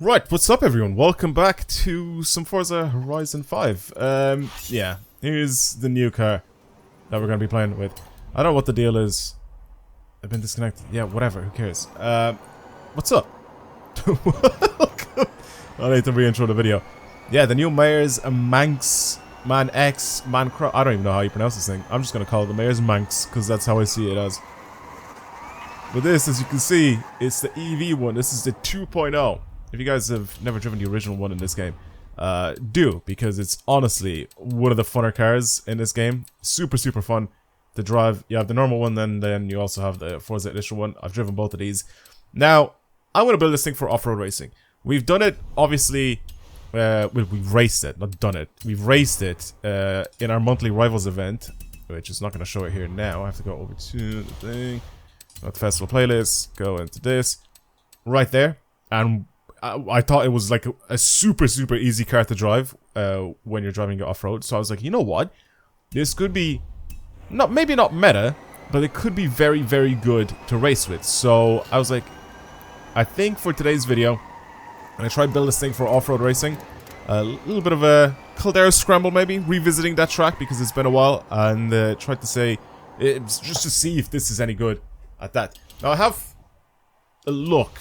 Right, what's up everyone? Welcome back to some Forza Horizon 5. Yeah, here's the new car that we're going to be playing with. I don't know what the deal is. I've been disconnected. Yeah, whatever, who cares? What's up? Welcome. I need to re-intro the video. Yeah, the new Mayor's Manx, Man X, Man Crow. I don't even know how you pronounce this thing. I'm just going to call it the Mayor's Manx, because that's how I see it as. But this, as you can see, it's the EV one. This is the 2.0. If you guys have never driven the original one in this game, do, because it's honestly one of the funner cars in this game. Super, super fun to drive. You have the normal one, then you also have the Forza Edition one. I've driven both of these. Now, I'm going to build this thing for off-road racing. We've done it, obviously, we've raced it, not done it. We've raced it in our monthly Rivals event, which is not going to show it here now. I have to go over to the thing, go to festival playlist, go into this, right there, and I thought it was like a super, super easy car to drive when you're driving it off-road. So I was like, you know what? This could be, maybe not meta, but it could be very, very good to race with. So I was like, I think for today's video, I'm going to try to build this thing for off-road racing. A little bit of a Caldera scramble maybe, revisiting that track because it's been a while. And tried to say, just to see if this is any good at that. Now I have a look.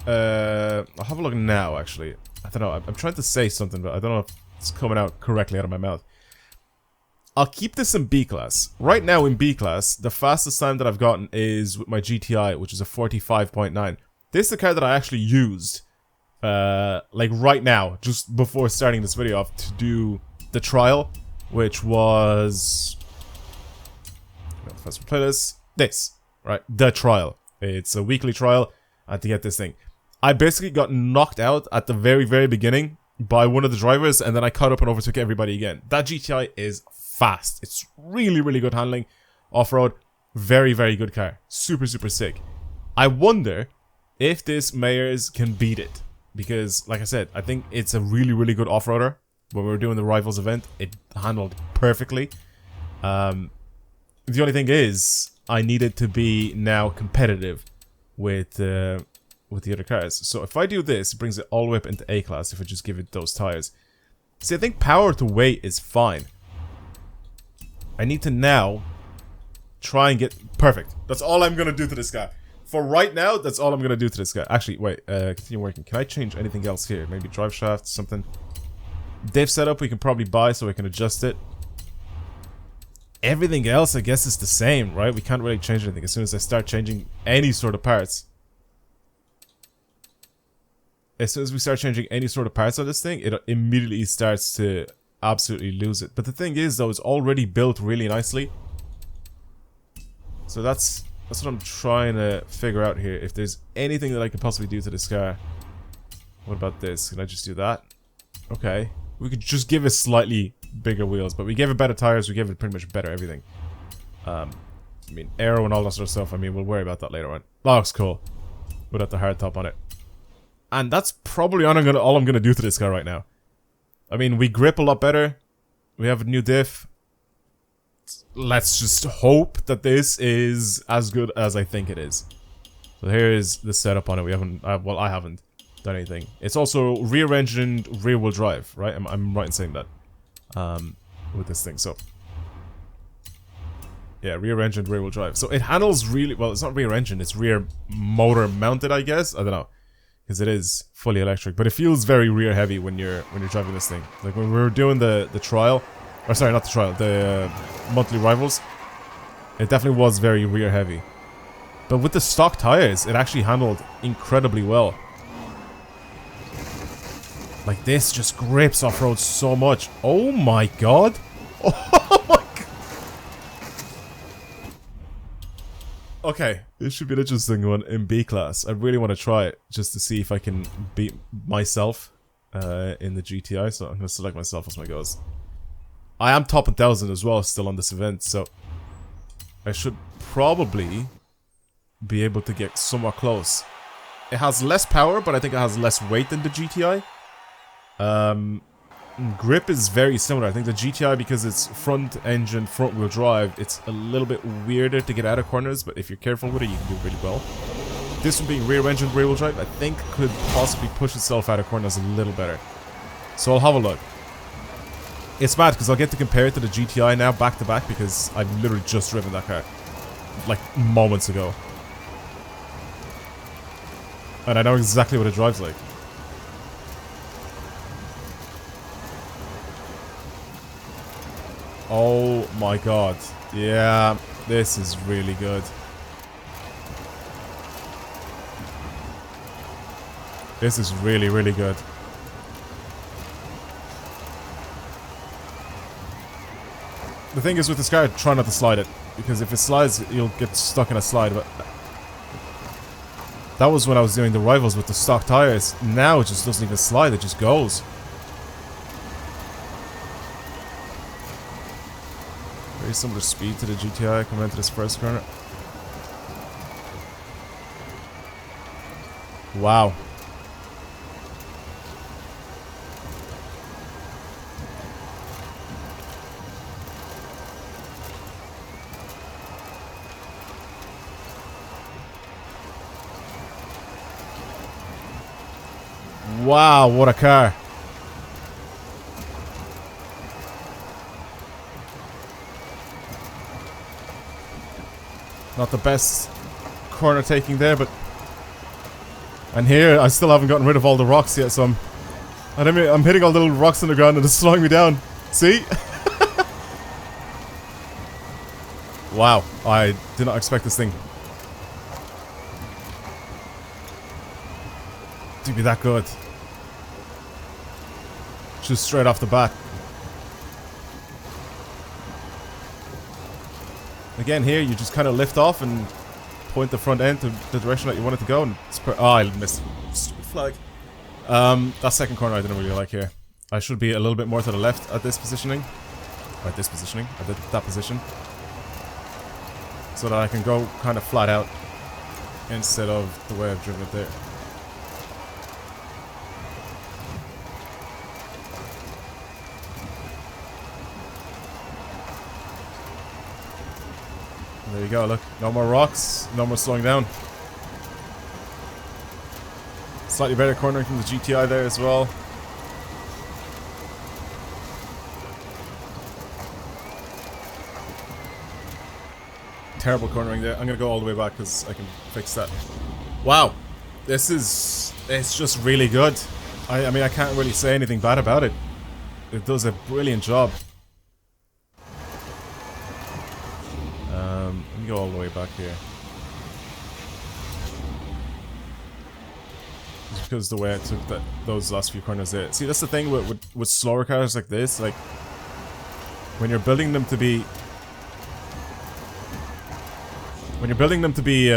I'll have a look now, actually. I don't know, I'm trying to say something, but I don't know if it's coming out correctly out of my mouth. I'll keep this in B class. Right now in B class, the fastest time that I've gotten is with my GTI, which is a 45.9. This is the car that I actually used, like right now, just before starting this video off, to do the trial, which was... Let's play this, right? The trial. It's a weekly trial, to get this thing. I basically got knocked out at the very, very beginning by one of the drivers, and then I caught up and overtook everybody again. That GTI is fast. It's really, really good handling. Off-road, very, very good car. Super, super sick. I wonder if this Mayor's can beat it. Because, like I said, I think it's a really, really good off-roader. When we were doing the Rivals event, it handled perfectly. The only thing is, I needed to be now competitive with the other cars. So if I do this, it brings it all the way up into A class if I just give it those tires. See, I think power to weight is fine. I need to now try and get... Perfect. That's all I'm going to do to this guy. For right now, that's all I'm going to do to this guy. Actually, wait. Continue working. Can I change anything else here? Maybe drive shaft, something. Diff setup we can probably buy so I can adjust it. Everything else, I guess, is the same, right? We can't really change anything. As soon as I start changing any sort of parts. As soon as we start changing any sort of parts on this thing, it immediately starts to absolutely lose it. But the thing is, though, it's already built really nicely. So that's what I'm trying to figure out here. If there's anything that I could possibly do to this car. What about this? Can I just do that? Okay. We could just give it slightly bigger wheels, but we gave it better tires, we gave it pretty much better everything. I mean, aero and all that sort of stuff, I mean, we'll worry about that later on. That looks cool. Without the hard top on it. And that's probably all I'm gonna do to this car right now. I mean, we grip a lot better. We have a new diff. Let's just hope that this is as good as I think it is. So here is the setup on it. We haven't, well, I haven't done anything. It's also rear-engined, rear-wheel drive, right? I'm right in saying that. With this thing, so yeah, rear-engined, rear-wheel drive. So it handles really well. It's not rear-engine, it's rear motor mounted, I guess. I don't know, because it is fully electric, but it feels very rear-heavy when you're driving this thing. Like when we were doing the trial, or sorry, not the trial, the monthly Rivals, it definitely was very rear-heavy. But with the stock tires, it actually handled incredibly well. Like, this just grips off-road so much. Oh my god. Oh my god. Okay, this should be an interesting one in B class. I really want to try it, just to see if I can beat myself in the GTI. So I'm going to select myself as my goes. I am top 1000 as well, still on this event, so I should probably be able to get somewhat close. It has less power, but I think it has less weight than the GTI. Grip is very similar. I think the GTI, because it's front engine, front wheel drive, it's a little bit weirder to get out of corners, but if you're careful with it, you can do really well. this one being rear-engine rear-wheel drive, I think could possibly push itself out of corners a little better. So I'll have a look. It's mad because I'll get to compare it to the GTI now back to back because I've literally just driven that car. Like moments ago. And I know exactly what it drives like. Oh my god. Yeah, this is really good. This is really, really good. The thing is with this car, try not to slide it. Because if it slides, you'll get stuck in a slide. But that was when I was doing the rivals with the stock tires. Now it just doesn't even slide, it just goes. Very similar speed to the GTI coming into this first corner. Wow. Wow, what a car. Not the best corner taking there, but... And here, I still haven't gotten rid of all the rocks yet, so I'm hitting all the little rocks on the ground and it's slowing me down. See? Wow, I did not expect this thing to be that good. Just straight off the bat. Again, here you just kind of lift off and point the front end to the direction that you want it to go. And it's oh, I missed. Stupid flag. That second corner I didn't really like here. I should be a little bit more to the left at this positioning. Or at this positioning. At that position. So that I can go kind of flat out instead of the way I've driven it there. There you go, look. No more rocks, no more slowing down. Slightly better cornering from the GTI there as well. Terrible cornering there. I'm gonna go all the way back because I can fix that. Wow. This is... It's just really good. I mean, I can't really say anything bad about it. It does a brilliant job. Let me go all the way back here. Just because the way I took those last few corners there. See, that's the thing with slower cars like this. Like, when you're building them to be... When you're building them to be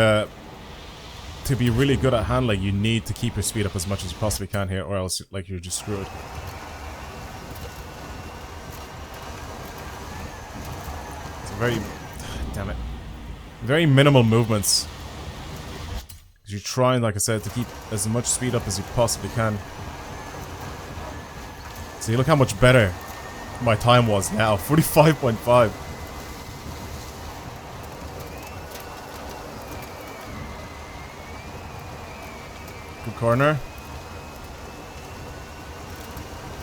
really good at handling, you need to keep your speed up as much as you possibly can here, or else, like, you're just screwed. It's a very... Damn it. Very minimal movements. Because you're trying, like I said, to keep as much speed up as you possibly can. See, look how much better my time was now. 45.5. Good corner.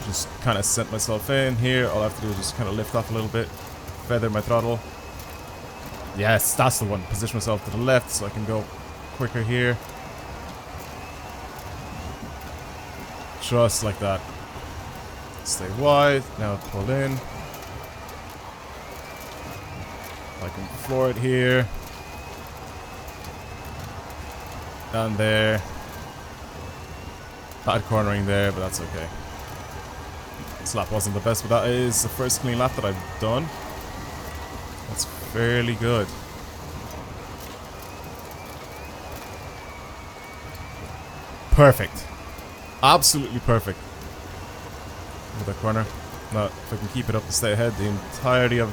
Just kind of set myself in here. All I have to do is just kind of lift off a little bit. Feather my throttle. Yes, that's the one. Position myself to the left so I can go quicker here. Just like that. Stay wide. Now pull in. I can floor it here. Down there. Bad cornering there, but that's okay. This lap wasn't the best, but that is the first clean lap that I've done. That's fairly good. Perfect. Absolutely perfect. Look at that corner. Now, if I can keep it up and stay ahead the entirety of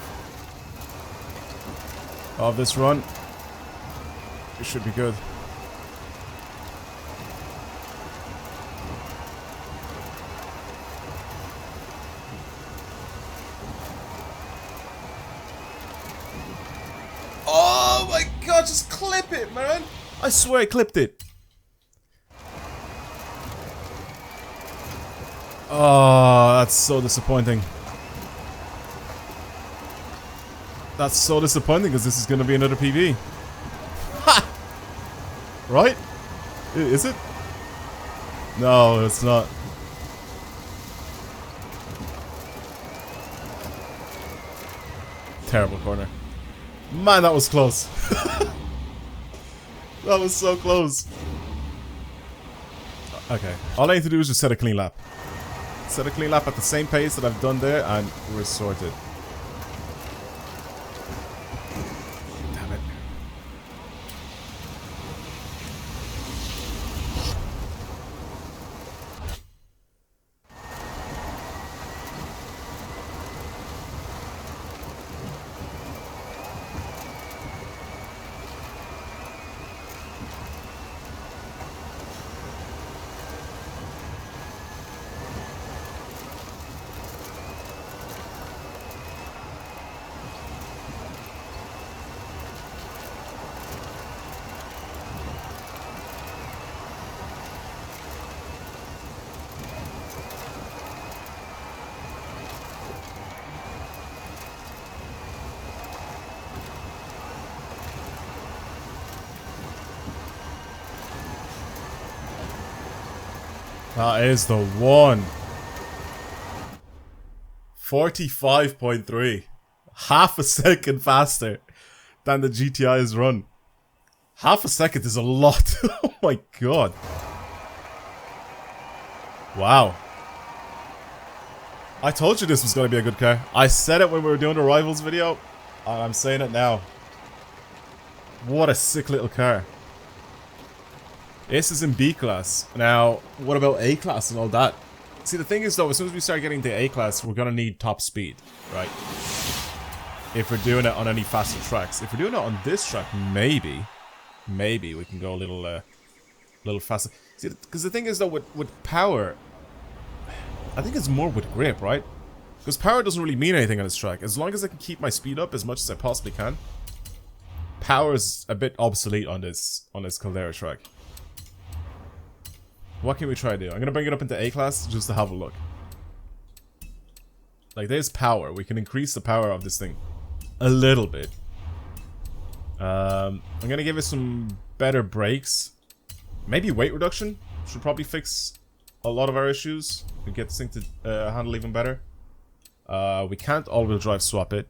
this run, it should be good. Oh my god, just clip it, man! I swear I clipped it. Oh, that's so disappointing. That's so disappointing because this is going to be another PB. Ha! Right? Is it? No, it's not. Terrible corner. Man, that was close. That was so close. Okay. All I need to do is just set a clean lap. Set a clean lap at the same pace that I've done there, and we're sorted. Damn it. That is the one. 45.3. Half a second faster than the GTI's run. Half a second is a lot. Oh my god. Wow. I told you this was going to be a good car. I said it when we were doing the Rivals video, and I'm saying it now. What a sick little car. This is in B class. Now, what about A class and all that? See, the thing is though, as soon as we start getting to A class, we're gonna need top speed, right? If we're doing it on any faster tracks. If we're doing it on this track, maybe we can go a little faster. See, because the thing is though, with power, I think it's more with grip, right? Because power doesn't really mean anything on this track. As long as I can keep my speed up as much as I possibly can, power is a bit obsolete on this Caldera track. What can we try to do? I'm gonna bring it up into A class just to have a look. Like, there's power. We can increase the power of this thing a little bit. I'm gonna give it some better brakes. Maybe weight reduction should probably fix a lot of our issues. We get this thing to handle even better. We can't all-wheel drive swap it.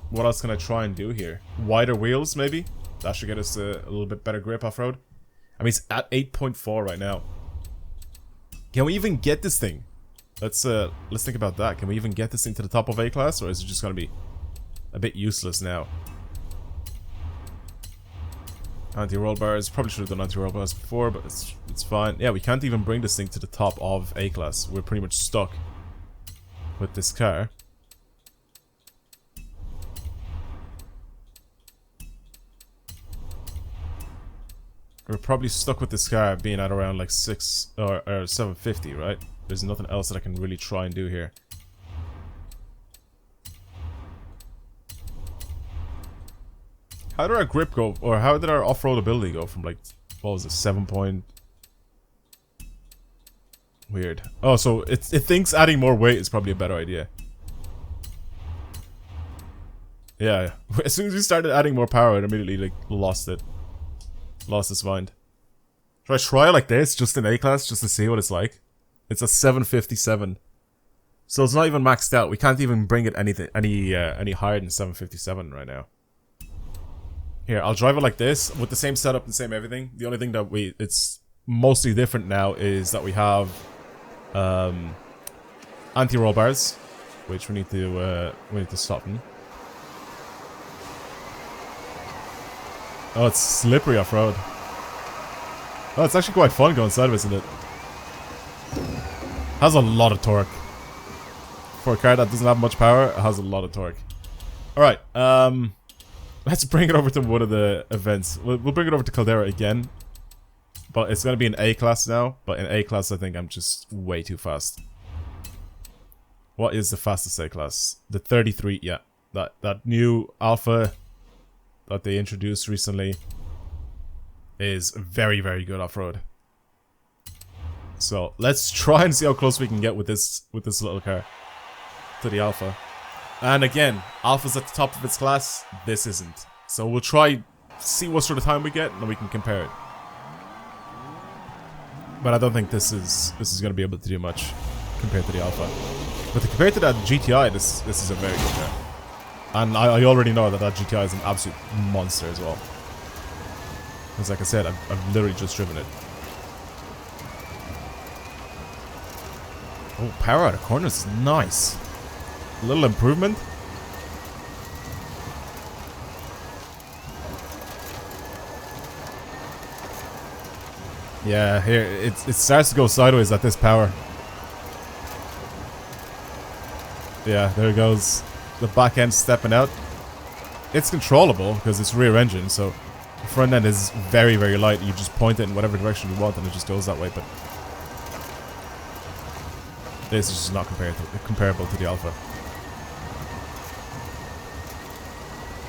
What else can I try and do here? Wider wheels, maybe? That should get us a little bit better grip off-road. I mean, it's at 8.4 right now. Can we even get this thing? Let's think about that. Can we even get this thing to the top of A class, or is it just gonna be a bit useless now? Anti-roll bars. Probably should have done anti-roll bars before, but it's fine. Yeah, we can't even bring this thing to the top of A class. We're pretty much stuck with this car. We're probably stuck with this car being at around like 6 or 750, right? There's nothing else that I can really try and do here. How did our grip go, or how did our off-road ability go from like, what was it, 7 point? Weird. Oh, so it thinks adding more weight is probably a better idea. Yeah, as soon as we started adding more power, it immediately like lost it. Lost its mind. Should I try like this, just in A class, just to see what it's like? It's a 757. So it's not even maxed out. We can't even bring it any higher than 757 right now. Here, I'll drive it like this, with the same setup and same everything. The only thing that it's mostly different now is that we have anti-roll bars, which we need to soften. Oh, it's slippery off-road. Oh, it's actually quite fun going sideways, isn't it? Has a lot of torque. For a car that doesn't have much power, it has a lot of torque. Alright, let's bring it over to one of the events. We'll bring it over to Caldera again. But it's going to be in A class now. But in A class, I think I'm just way too fast. What is the fastest A class? The 33, yeah. That new alpha that they introduced recently is very, very good off-road. So let's try and see how close we can get with this little car to the Alpha. And again, Alpha's at the top of its class. This isn't. So we'll try see what sort of time we get, and then we can compare it. But I don't think this is going to be able to do much compared to the Alpha. But compared to that GTI, this is a very good car. And I already know that GTI is an absolute monster as well. Because like I said, I've literally just driven it. Oh, power out of corners is nice. A little improvement. Yeah, here, it starts to go sideways at this power. Yeah, there it goes. The back end stepping out. It's controllable because it's rear engine, so the front end is very, very light. You just point it in whatever direction you want and it just goes that way, but this is just not comparable to the Alpha.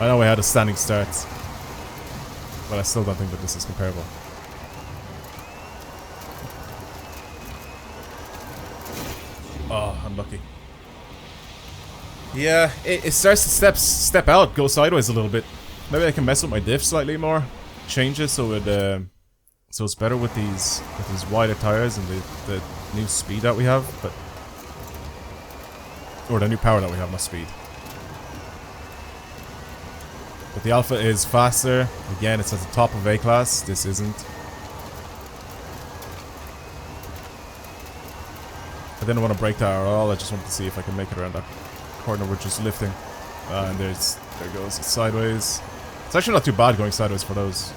I know we had a standing start, but I still don't think that this is comparable. Oh, unlucky. Yeah, it starts to step out, go sideways a little bit. Maybe I can mess with my diff slightly more, change it so it's better with these wider tires and the new speed that we have, or the new power that we have, not speed. But the Alpha is faster. Again, it's at the top of A class. This isn't. I didn't want to brake that at all. I just wanted to see if I can make it around that corner we're just lifting. And there it goes. It's sideways. It's actually not too bad going sideways for those.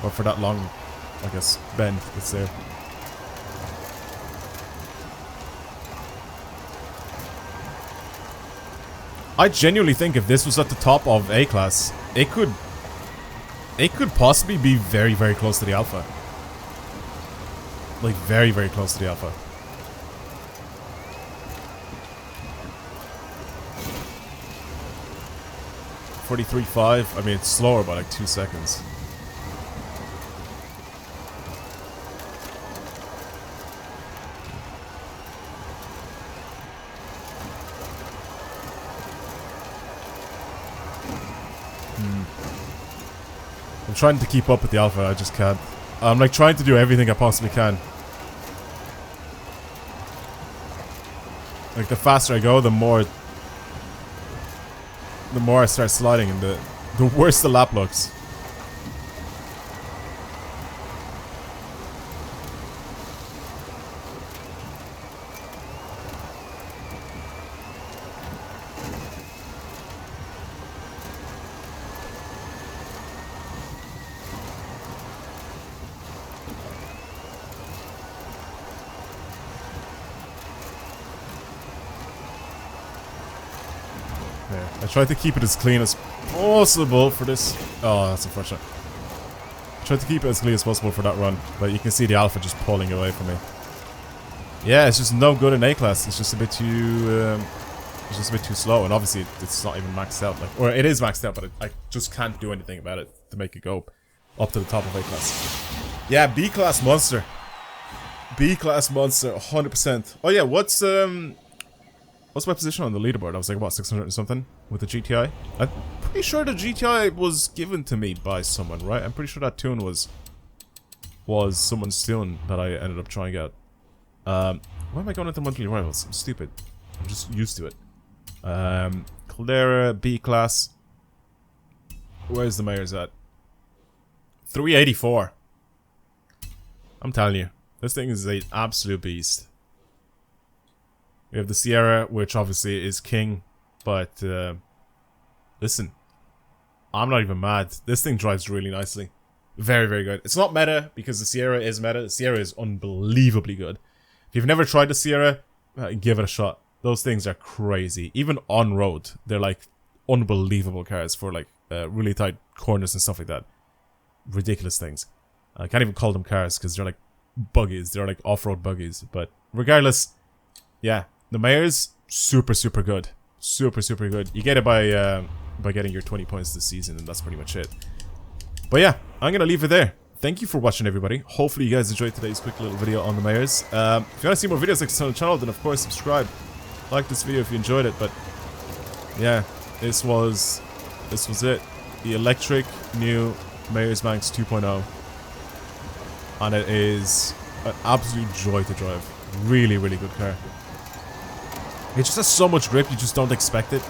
Or for that long, I guess, bend that's there. I genuinely think if this was at the top of A class, it could possibly be very, very close to the Alpha. Like very, very close to the Alpha. .43.5. I mean, it's slower by like 2 seconds. I'm trying to keep up with the Alpha, I just can't. I'm like trying to do everything I possibly can. Like the faster I go, the more I start sliding, and the worse the lap looks. I tried to keep it as clean as possible for this. Oh, that's unfortunate. I tried to keep it as clean as possible for that run, but you can see the Alpha just pulling away from me. Yeah, it's just no good in A class. It's just a bit too, slow, and obviously it's not even maxed out. Like, or it is maxed out, but I just can't do anything about it to make it go up to the top of A class. Yeah, B class monster. B class monster, 100%. Oh yeah, what's my position on the leaderboard? I was like, what, 600 and something with the GTI? I'm pretty sure the GTI was given to me by someone, right? I'm pretty sure that tune was someone's tune that I ended up trying out. Why am I going into monthly rivals? I'm stupid. I'm just used to it. Caldera, B class. Where's the mayor's at? 384. I'm telling you, this thing is an absolute beast. We have the Sierra, which obviously is king, but listen, I'm not even mad. This thing drives really nicely. Very, very good. It's not meta, because the Sierra is meta. The Sierra is unbelievably good. If you've never tried the Sierra, give it a shot. Those things are crazy. Even on road, they're like unbelievable cars for like really tight corners and stuff like that. Ridiculous things. I can't even call them cars, because they're like buggies. They're like off-road buggies. But regardless, yeah. The mayor's super, super good. Super, super good. You get it by getting your 20 points this season, and that's pretty much it. But yeah, I'm gonna leave it there thank you for watching, everybody. Hopefully you guys enjoyed today's quick little video on the Mayors. If you want to see more videos like this on the channel, then of course subscribe. Like this video if you enjoyed it. But yeah, this was it. The electric new Mayor's Manx 2.0. And it is an absolute joy to drive. Really, really good car. It just has so much grip, you just don't expect it.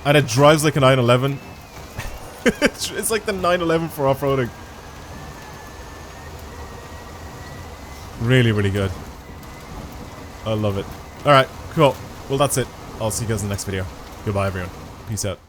And it drives like a 911. It's like the 911 for off-roading. Really, really good. I love it. Alright, cool. Well, that's it. I'll see you guys in the next video. Goodbye, everyone. Peace out.